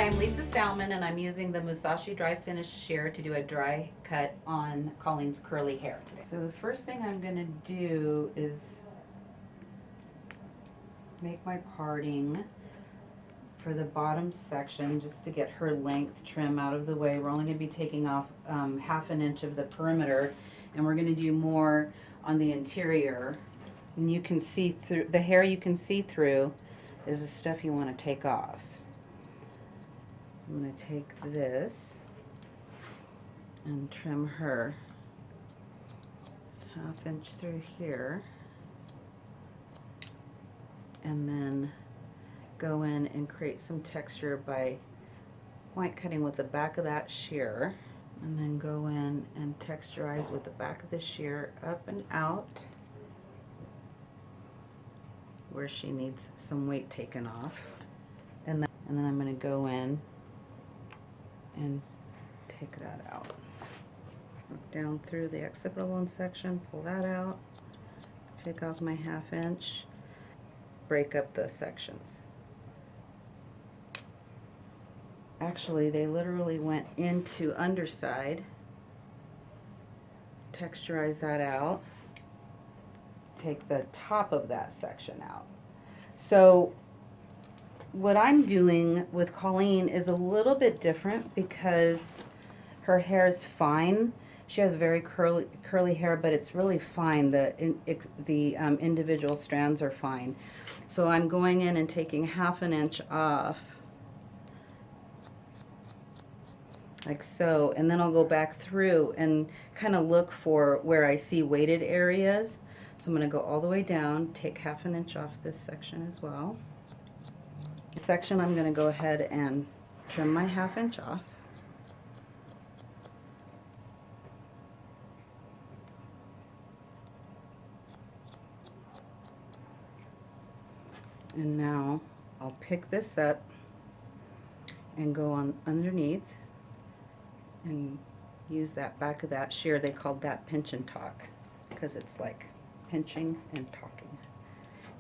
Hi, I'm Lisa Salmon, and I'm using the Musashi Dry Finish Shear to do a dry cut on Colleen's curly hair today. So the first thing I'm going to do is make my parting for the bottom section just to get her length trim out of the way. We're only going to be taking off ½ an inch of the perimeter, and we're going to do more on the interior. And you can see through the hair, you can see through is the stuff you want to take off. So I'm going to take this and trim her ½ inch through here, and then go in and create some texture by point cutting with the back of that shear, and then go in and texturize with the back of the shear up and out where she needs some weight taken off, and then I'm going to go in and take that out. Look down through the occipital section, pull that out, take off my ½ inch, break up the sections. Actually, they literally went into underside, texturize that out, take the top of that section out. So what I'm doing with Colleen is a little bit different because her hair is fine. She has very curly hair, but it's really fine. The individual strands are fine. So I'm going in and taking ½ an inch off, like so, and then I'll go back through and kind of look for where I see weighted areas. So I'm going to go all the way down, take ½ an inch off this section as well. This section I'm going to go ahead and trim my ½ inch off. And now I'll pick this up and go on underneath and use that back of that shear. They called that pinch and talk because it's like pinching and talking,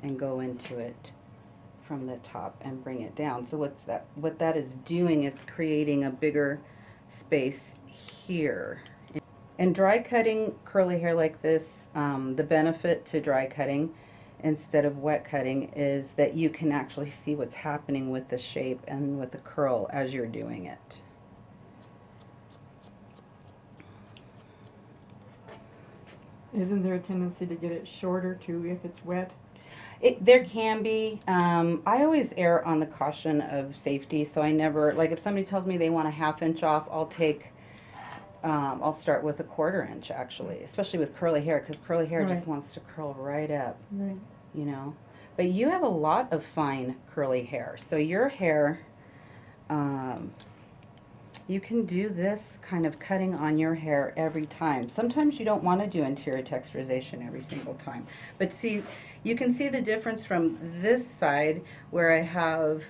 and go into it from the top and bring it down. So what that is doing is creating a bigger space here. And dry cutting curly hair like this, the benefit to dry cutting instead of wet cutting is that you can actually see what's happening with the shape and with the curl as you're doing it. Isn't there a tendency to get it shorter too if it's wet? There can be. I always err on the caution of safety, so I never, like if somebody tells me they want a ½ inch off, I'll start with a ¼ inch actually, especially with curly hair, because curly hair just wants to curl right up, you know. But you have a lot of fine curly hair, so your hair, you can do this kind of cutting on your hair every time. Sometimes you don't want to do interior texturization every single time. But see, you can see the difference from this side where I have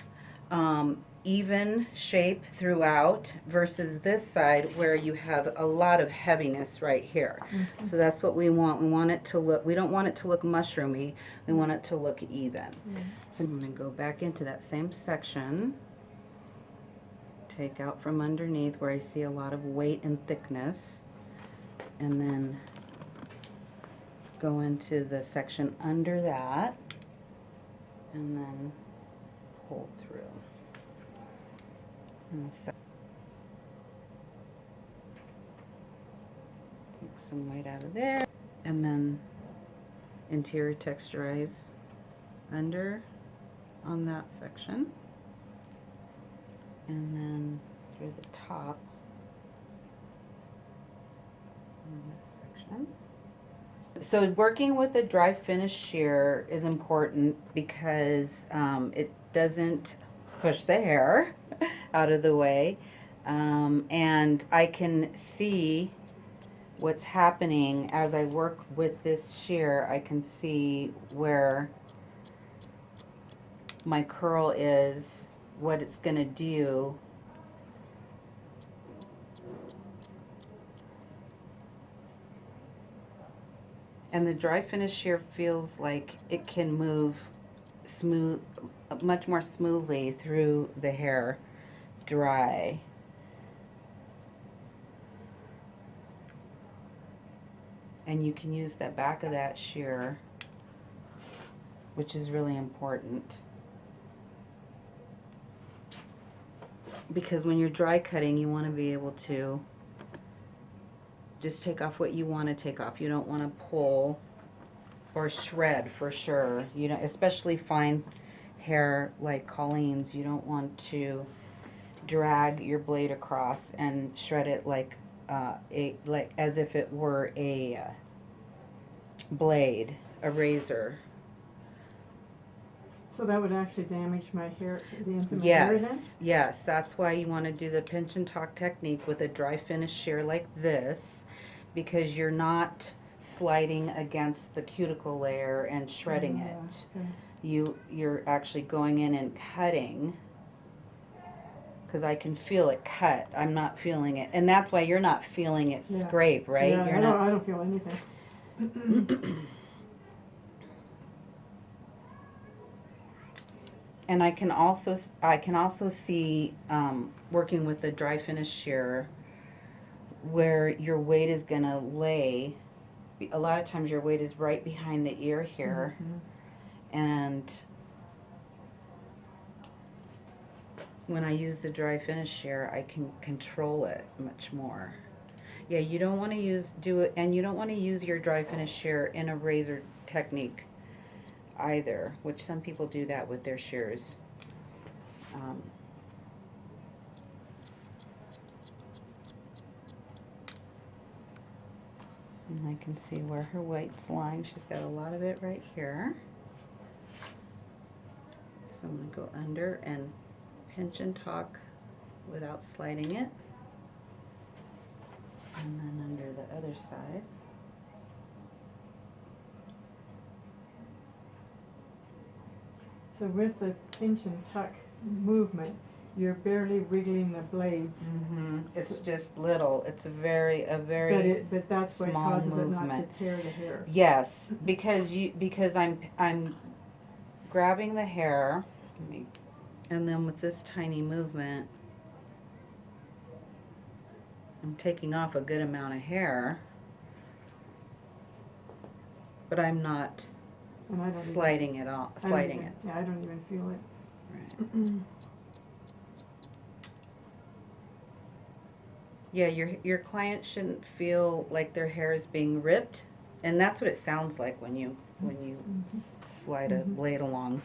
even shape throughout versus this side where you have a lot of heaviness right here. Mm-hmm. So that's what we want. We want it to look, we don't want it to look mushroomy. We want it to look even. Mm-hmm. So I'm going to go back into that same section. Take out from underneath where I see a lot of weight and thickness, and then go into the section under that, and then pull through. Take some weight out of there, and then interior texturize under on that section. And then through the top in this section. So working with a dry finish shear is important because it doesn't push the hair out of the way, and I can see what's happening as I work with this shear. I can see where my curl is, what it's going to do. And the dry finish shear feels like it can move much more smoothly through the hair Dry. And you can use the back of that shear, which is really important. Because when you're dry cutting, you want to be able to just take off what you want to take off. You don't want to pull or shred for sure. You know, especially fine hair like Colleen's, you don't want to drag your blade across and shred it like as if it were a blade, a razor. So that would actually damage my hair, the ends of my hair then? Yes, that's why you want to do the pinch and talk technique with a dry finish shear like this, because you're not sliding against the cuticle layer and shredding it. Okay. You're actually going in and cutting, because I can feel it cut. I'm not feeling it, and that's why you're not feeling it scrape, right? Yeah, You're I don't feel anything. And I can also see working with the dry finish shear where your weight is gonna lay. A lot of times your weight is right behind the ear here, and when I use the dry finish shear, I can control it much more. Yeah, you don't want to you don't want to use your dry finish shear in a razor technique either, which some people do that with their shears. And I can see where her weight's lying. She's got a lot of it right here. So I'm going to go under and pinch and talk without sliding it. And then under the other side. So with the pinch and tuck movement, you're barely wriggling the blades. It's just little. It's a very but that's what small causes it not movement. to tear the hair. Yes, because I'm grabbing the hair, and then with this tiny movement, I'm taking off a good amount of hair, but I'm not And I don't sliding it. Yeah, I don't even feel it. Right. Yeah, your client shouldn't feel like their hair is being ripped, and that's what it sounds like when you slide a blade along.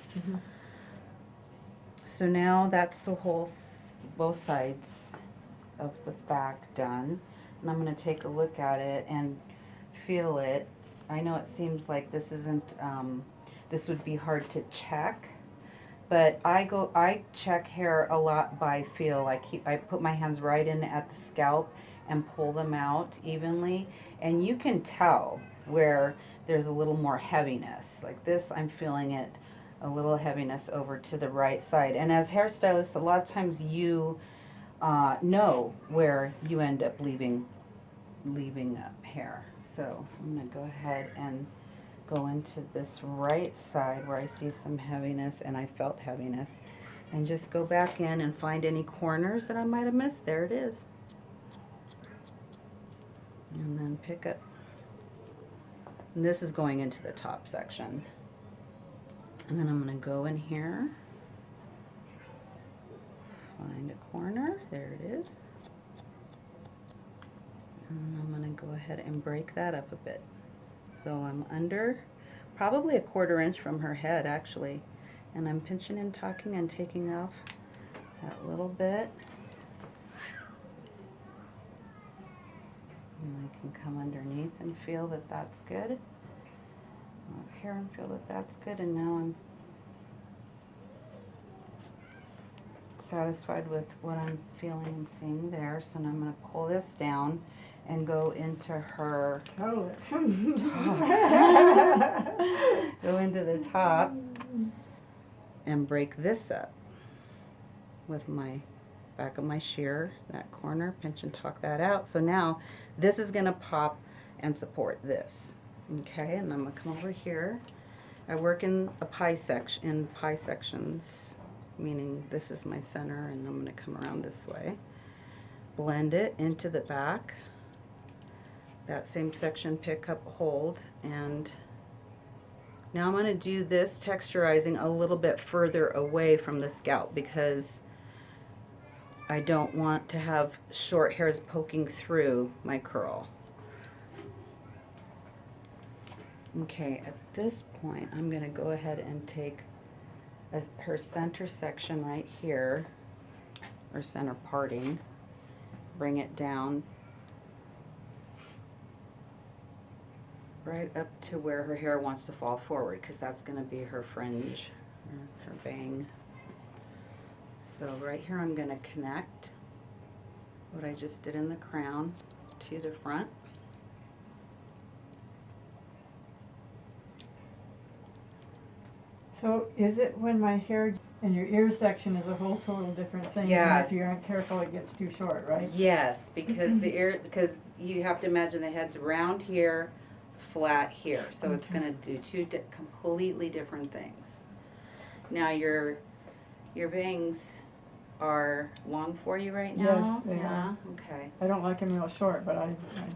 So now that's the whole both sides of the back done, and I'm going to take a look at it and feel it. I know it seems like this isn't this would be hard to check, but I check hair a lot by feel. I put my hands right in at the scalp and pull them out evenly, and you can tell where there's a little more heaviness. Like this, I'm feeling it, a little heaviness over to the right side. And as hairstylists, a lot of times you know where you end up leaving hair. So I'm gonna go ahead and go into this right side where I see some heaviness, and I felt heaviness, and just go back in and find any corners that I might have missed. There it is. And then pick up, and this is going into the top section. And then I'm going to go in here, find a corner, there it is. And I'm going to go ahead and break that up a bit. So I'm under probably a 1/4 inch from her head actually, and I'm pinching and tucking and taking off that little bit. And I can come underneath and feel that that's good. Up here and feel that that's good, and now I'm satisfied with what I'm feeling and seeing there. So now I'm going to pull this down and go into her Oh. go into the top and break this up with my back of my shear, that corner, pinch and tuck that out. So now this is going to pop and support this. Okay, and I'm going to come over here. I work in pie sections. meaning this is my center, and I'm going to come around this way. Blend it into the back. That same section, pick up, hold, and now I'm going to do this texturizing a little bit further away from the scalp because I don't want to have short hairs poking through my curl. Okay, at this point, I'm going to go ahead and take her center section right here, or center parting, bring it down right up to where her hair wants to fall forward, because that's going to be her fringe, or her bang. So right here I'm going to connect what I just did in the crown to the front. So is it when my hair and your ear section is a whole total different thing? Yeah. And if you aren't careful, it gets too short, right? Yes, because the ear, because you have to imagine the head's round here, flat here, so it's Okay. going to do two completely different things. Now your bangs are long for you right now? Yes, they are. Okay. I don't like them real short, but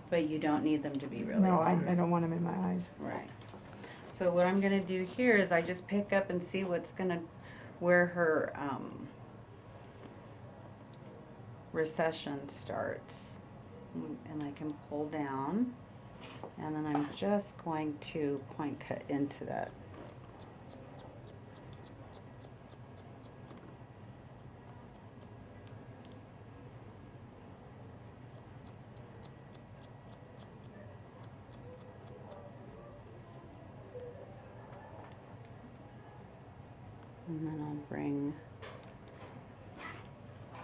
But you don't need them to be really no, long. I don't want them in my eyes. Right. So what I'm going to do here is I just pick up and see where her recession starts. And I can pull down, and then I'm just going to point cut into that. And then I'll bring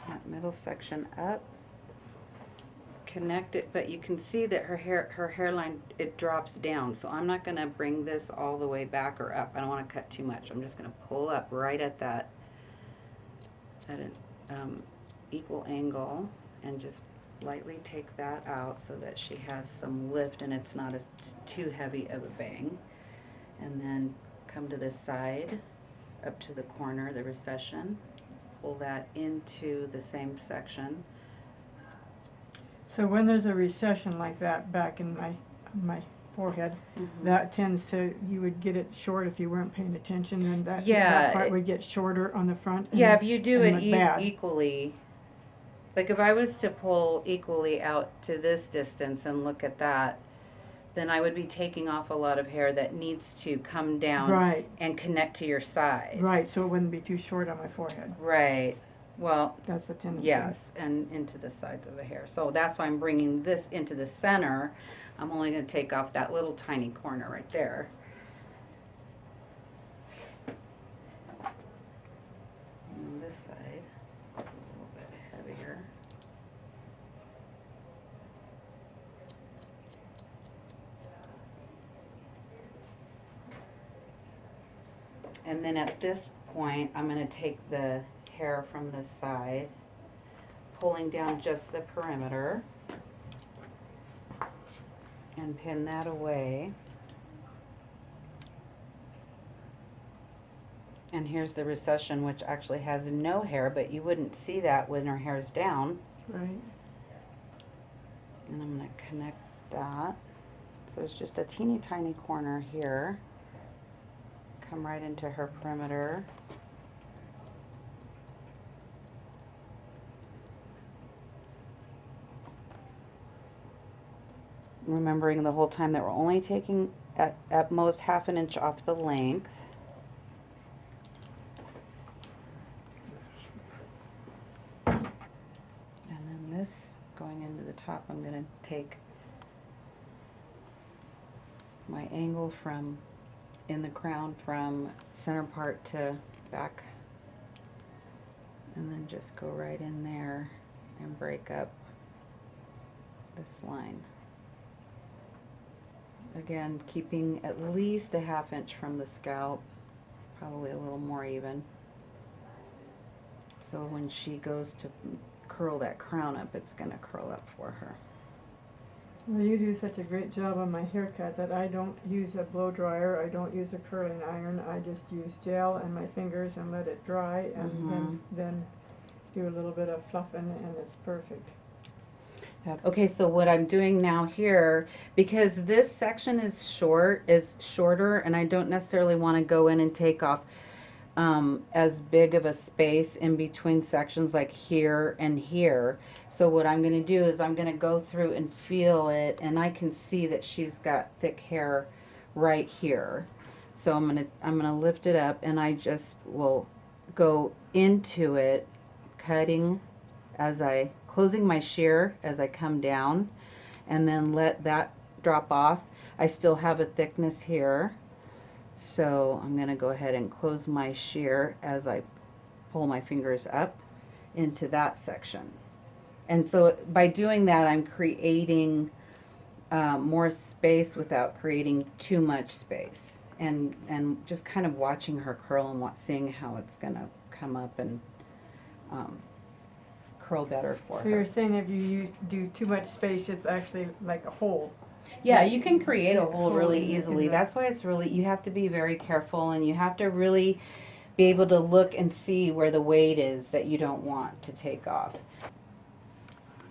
that middle section up, connect it, but you can see that her hairline, it drops down. So I'm not going to bring this all the way back or up. I don't want to cut too much. I'm just going to pull up right at that, at an equal angle, and just lightly take that out so that she has some lift and it's not too heavy of a bang. And then come to this side, up to the corner, the recession, pull that into the same section. So when there's a recession like that back in my forehead, that tends to, you would get it short if you weren't paying attention, and that part would get shorter on the front. And, yeah, if you do it look bad. equally, like if I was to pull equally out to this distance and look at that, then I would be taking off a lot of hair that needs to come down Right. and connect to your side. Right, so it wouldn't be too short on my forehead. Right. Well, That's the tendency. yes, and into the sides of the hair. So that's why I'm bringing this into the center. I'm only going to take off that little tiny corner right there. And on this side, it's a little bit heavier. And then at this point, I'm going to take the hair from this side, pulling down just the perimeter, and pin that away. And here's the recession, which actually has no hair, but you wouldn't see that when her hair's down. Right. And I'm going to connect that. So it's just a teeny tiny corner here. Come right into her perimeter. Remembering the whole time that we're only taking at most half an inch off the length. And then this going into the top, I'm going to take my angle from in the crown from center part to back, and then just go right in there and break up this line. Again, keeping at least a half inch from the scalp, probably a little more even. So when she goes to curl that crown up, it's going to curl up for her. Well, you do such a great job on my haircut that I don't use a blow dryer, I don't use a curling iron, I just use gel and my fingers and let it dry and then do a little bit of fluffing and it's perfect. Okay, so what I'm doing now here, because this section is shorter, and I don't necessarily want to go in and take off as big of a space in between sections like here and here. So what I'm going to do is I'm going to go through and feel it, and I can see that she's got thick hair right here. So I'm going to lift it up, and I just will go into it, cutting as I closing my shear as I come down, and then let that drop off. I still have a thickness here, so I'm going to go ahead and close my shear as I pull my fingers up into that section. And so by doing that, I'm creating more space without creating too much space, and just kind of watching her curl and seeing how it's going to come up and curl better for her. So you're saying if you do too much space, it's actually like a hole. Yeah, you can create a hole really easily. That's why it's really, you have to be very careful, and you have to really be able to look and see where the weight is that you don't want to take off.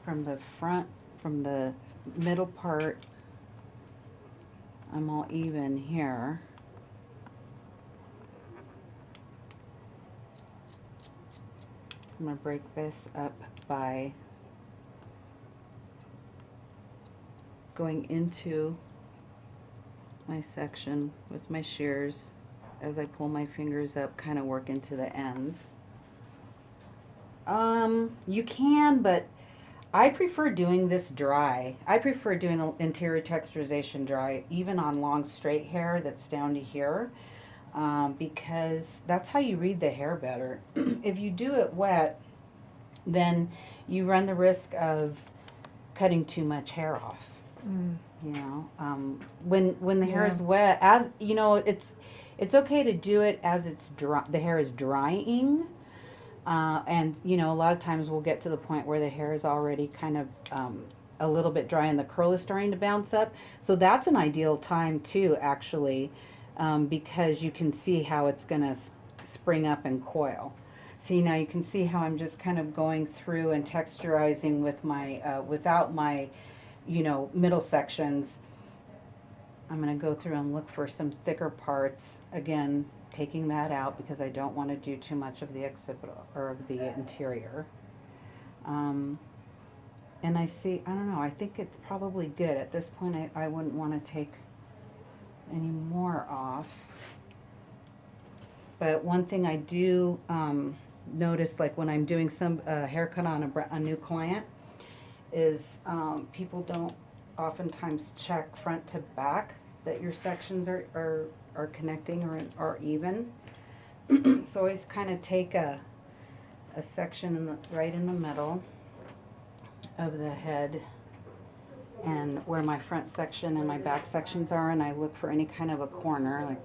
From the front, from the middle part, I'm all even here. I'm going to break this up by going into my section with my shears as I pull my fingers up, kind of work into the ends. You can, but I prefer doing this dry. I prefer doing interior texturization dry, even on long straight hair that's down to here. Because that's how you read the hair better. If you do it wet, then you run the risk of cutting too much hair off. You know, when the hair is wet, as you know, it's okay to do it as it's dry. The hair is drying, and you know, a lot of times we'll get to the point where the hair is already kind of a little bit dry and the curl is starting to bounce up. So that's an ideal time too, actually. Because you can see how it's going to spring up and coil. See, now you can see how I'm just kind of going through and texturizing with my, without my, you know, middle sections. I'm going to go through and look for some thicker parts. Again, taking that out because I don't want to do too much of the occipital or of the interior. And I see, I don't know, I think it's probably good. At this point, I wouldn't want to take any more off. But one thing I do notice, like when I'm doing some haircut on a new client, is people don't oftentimes check front to back that your sections are connecting or are even. So always kind of take a section right in the middle of the head, and where my front section and my back sections are, and I look for any kind of a corner like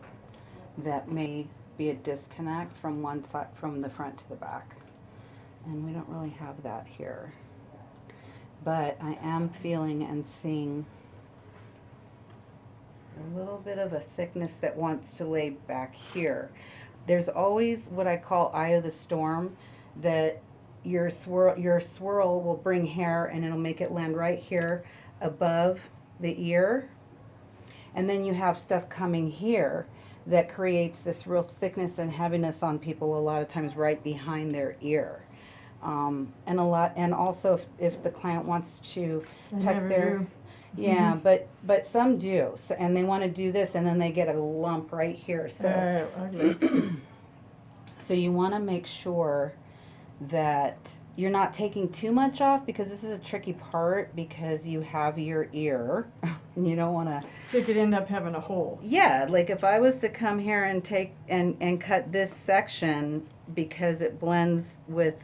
that may be a disconnect from one side, from the front to the back. And we don't really have that here. But I am feeling and seeing a little bit of a thickness that wants to lay back here. There's always what I call eye of the storm, that your swirl will bring hair and it'll make it land right here above the ear, and then you have stuff coming here that creates this real thickness and heaviness on people a lot of times right behind their ear. And also if the client wants to tuck their but some do, so, and they want to do this and then they get a lump right here, so so you want to make sure that you're not taking too much off, because this is a tricky part because you have your ear and you don't want to. So you could end up having a hole. Yeah, like if I was to come here and take and cut this section because it blends with,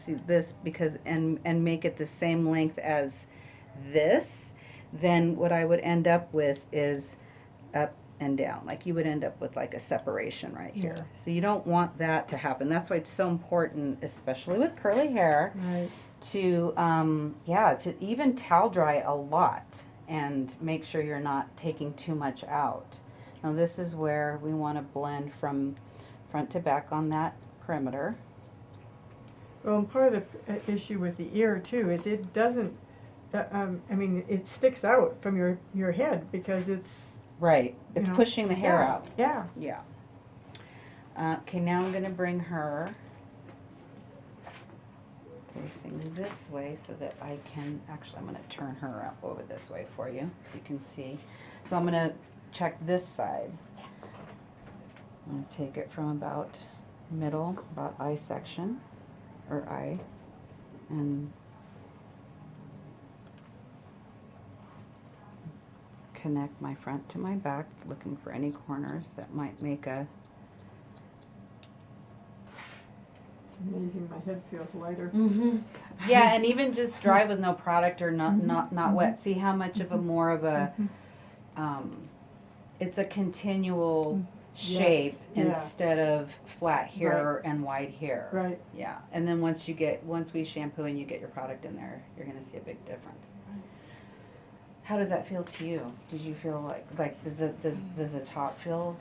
see this, because and make it the same length as this, then what I would end up with is up and down. Like you would end up with like a separation right here. So you don't want that to happen. That's why it's so important, especially with curly hair, to to even towel dry a lot. and make sure you're not taking too much out. Now this is where we want to blend from front to back on that perimeter. Well, and part of the issue with the ear too is it doesn't, I mean, it sticks out from your head because it's, Right, it's know, pushing the hair out. Yeah. Yeah. Okay, now I'm going to bring her facing this way so that I can, actually I'm going to turn her up over this way for you so you can see. So I'm going to check this side. I'm going to take it from about middle, about eye section, or eye, and connect my front to my back, looking for any corners that might make a, It's amazing, my head feels lighter. yeah, and even just dry with no product or not wet. See how much of a more of a, it's a continual shape Yes, instead of flat hair and wide hair. Right. Yeah, and then once we shampoo and you get your product in there, you're gonna see a big difference. How does that feel to you? Did you feel like does the top feel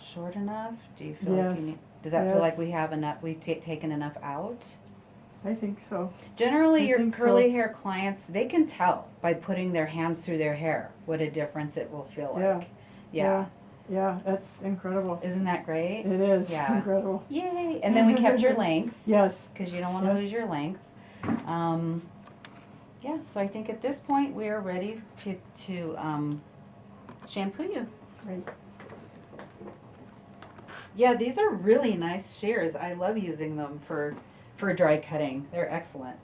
short enough? Do you feel like you need? Does that feel like we have enough? We've taken enough out? I think so. Generally, I your think curly so. hair clients, they can tell by putting their hands through their hair what a difference it will feel like. Yeah. Yeah, that's incredible. Isn't that great? It is. Yeah. It's incredible. Yay! And then we kept your length Yes. because you don't want to lose your length. Yeah, so I think at this point we are ready to shampoo you. Great. Yeah, these are really nice shears. I love using them for dry cutting. They're excellent.